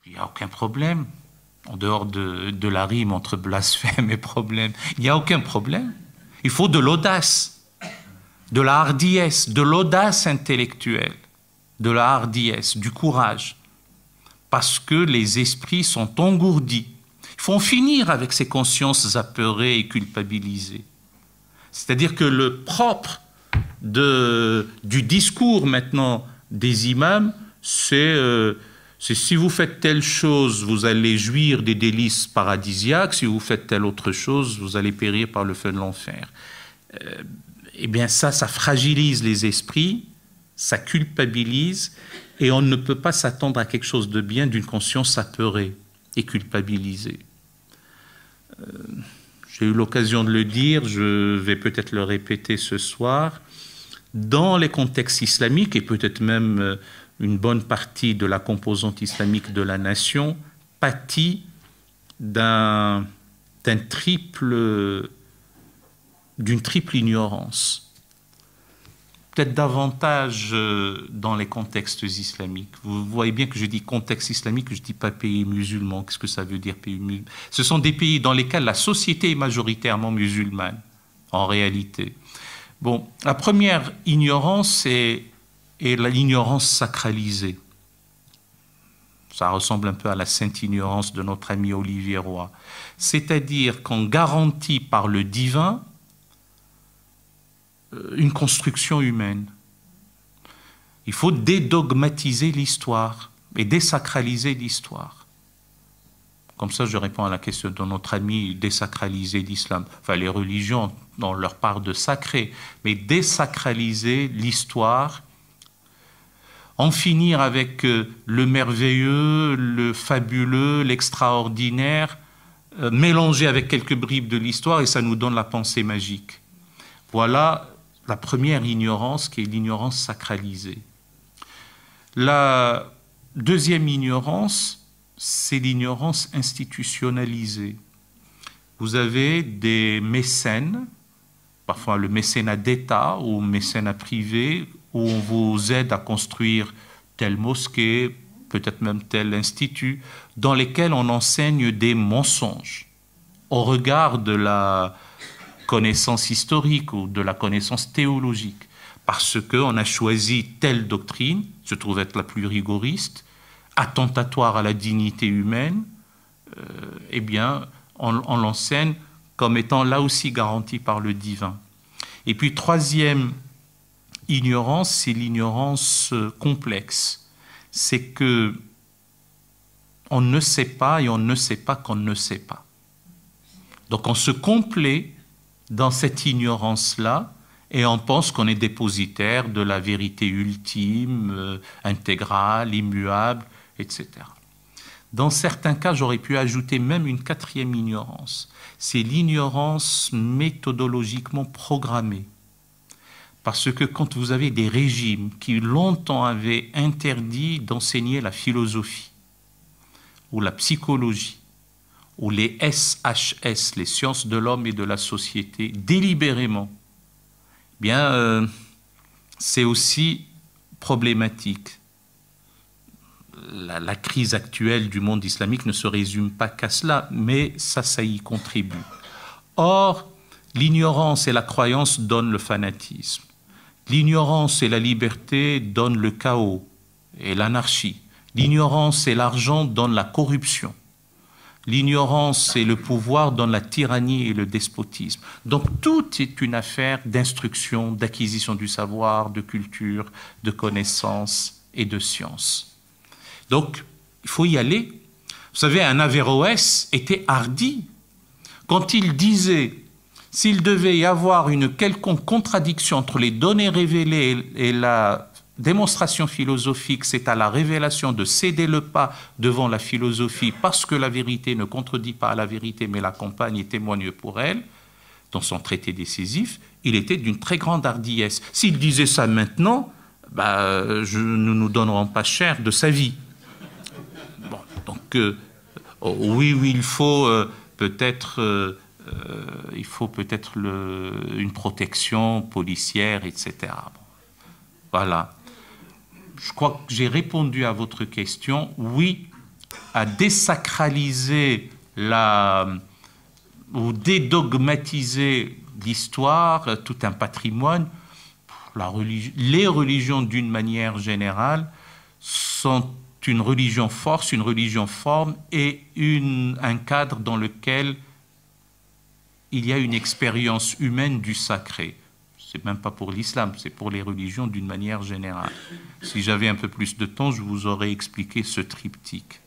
Il n'y a aucun problème. En dehors de la rime entre blasphème et problème, il n'y a aucun problème. Il faut de l'audace, de la hardiesse, de l'audace intellectuelle, de la hardiesse, du courage. Parce que les esprits sont engourdis. Il faut en finir avec ces consciences apeurées et culpabilisées. C'est-à-dire que le propre du discours maintenant des imams, c'est si vous faites telle chose, vous allez jouir des délices paradisiaques, si vous faites telle autre chose, vous allez périr par le feu de l'enfer. Eh bien ça fragilise les esprits, ça culpabilise, et on ne peut pas s'attendre à quelque chose de bien d'une conscience apeurée et culpabilisée. J'ai eu l'occasion de le dire, je vais peut-être le répéter ce soir, dans les contextes islamiques, et peut-être même une bonne partie de la composante islamique de la nation, pâtit d'une triple ignorance. Peut-être davantage dans les contextes islamiques. Vous voyez bien que je dis contexte islamique, je ne dis pas pays musulman. Qu'est-ce que ça veut dire, pays musulman? Ce sont des pays dans lesquels la société est majoritairement musulmane, en réalité. Bon, la première ignorance est l'ignorance sacralisée. Ça ressemble un peu à la sainte ignorance de notre ami Olivier Roy. C'est-à-dire qu'on garantit par le divin une construction humaine. Il faut dédogmatiser l'histoire et désacraliser l'histoire. Comme ça, je réponds à la question de notre ami, désacraliser l'islam. Enfin, les religions ont leur part de sacré, mais désacraliser l'histoire, en finir avec le merveilleux, le fabuleux, l'extraordinaire, mélanger avec quelques bribes de l'histoire, et ça nous donne la pensée magique. Voilà la première ignorance, qui est l'ignorance sacralisée. La deuxième ignorance, c'est l'ignorance institutionnalisée. Vous avez des mécènes, parfois le mécénat d'État ou mécénat privé, où on vous aide à construire telle mosquée, peut-être même tel institut, dans lesquels on enseigne des mensonges au regard de la connaissance historique ou de la connaissance théologique, parce qu'on a choisi telle doctrine, se trouve être la plus rigoriste, attentatoire à la dignité humaine, eh bien, on l'enseigne comme étant là aussi garantie par le divin. Et puis, troisième ignorance, c'est l'ignorance complexe. C'est que on ne sait pas et on ne sait pas qu'on ne sait pas. Donc, on se complaît dans cette ignorance-là, et on pense qu'on est dépositaire de la vérité ultime, intégrale, immuable, etc. Dans certains cas, j'aurais pu ajouter même une quatrième ignorance. C'est l'ignorance méthodologiquement programmée. Parce que quand vous avez des régimes qui longtemps avaient interdit d'enseigner la philosophie, ou la psychologie, ou les SHS, les sciences de l'homme et de la société, délibérément, eh bien, c'est aussi problématique. La crise actuelle du monde islamique ne se résume pas qu'à cela, mais ça y contribue. Or, l'ignorance et la croyance donnent le fanatisme. L'ignorance et la liberté donnent le chaos et l'anarchie. L'ignorance et l'argent donnent la corruption. L'ignorance et le pouvoir donnent la tyrannie et le despotisme. Donc tout est une affaire d'instruction, d'acquisition du savoir, de culture, de connaissance et de science. Donc il faut y aller. Vous savez, un Averroès était hardi quand il disait s'il devait y avoir une quelconque contradiction entre les données révélées et la démonstration philosophique, c'est à la révélation de céder le pas devant la philosophie parce que la vérité ne contredit pas la vérité mais l'accompagne et témoigne pour elle. Dans son traité décisif, il était d'une très grande hardiesse. S'il disait ça maintenant, nous nous donnerons pas cher de sa vie. Bon, donc oui, il faut peut-être une protection policière, etc. Bon, voilà. Je crois que j'ai répondu à votre question. Oui, à désacraliser ou dédogmatiser l'histoire, tout un patrimoine. Les religions, d'une manière générale, sont une religion force, une religion forme et un cadre dans lequel il y a une expérience humaine du sacré. C'est même pas pour l'islam, c'est pour les religions d'une manière générale. Si j'avais un peu plus de temps, je vous aurais expliqué ce triptyque.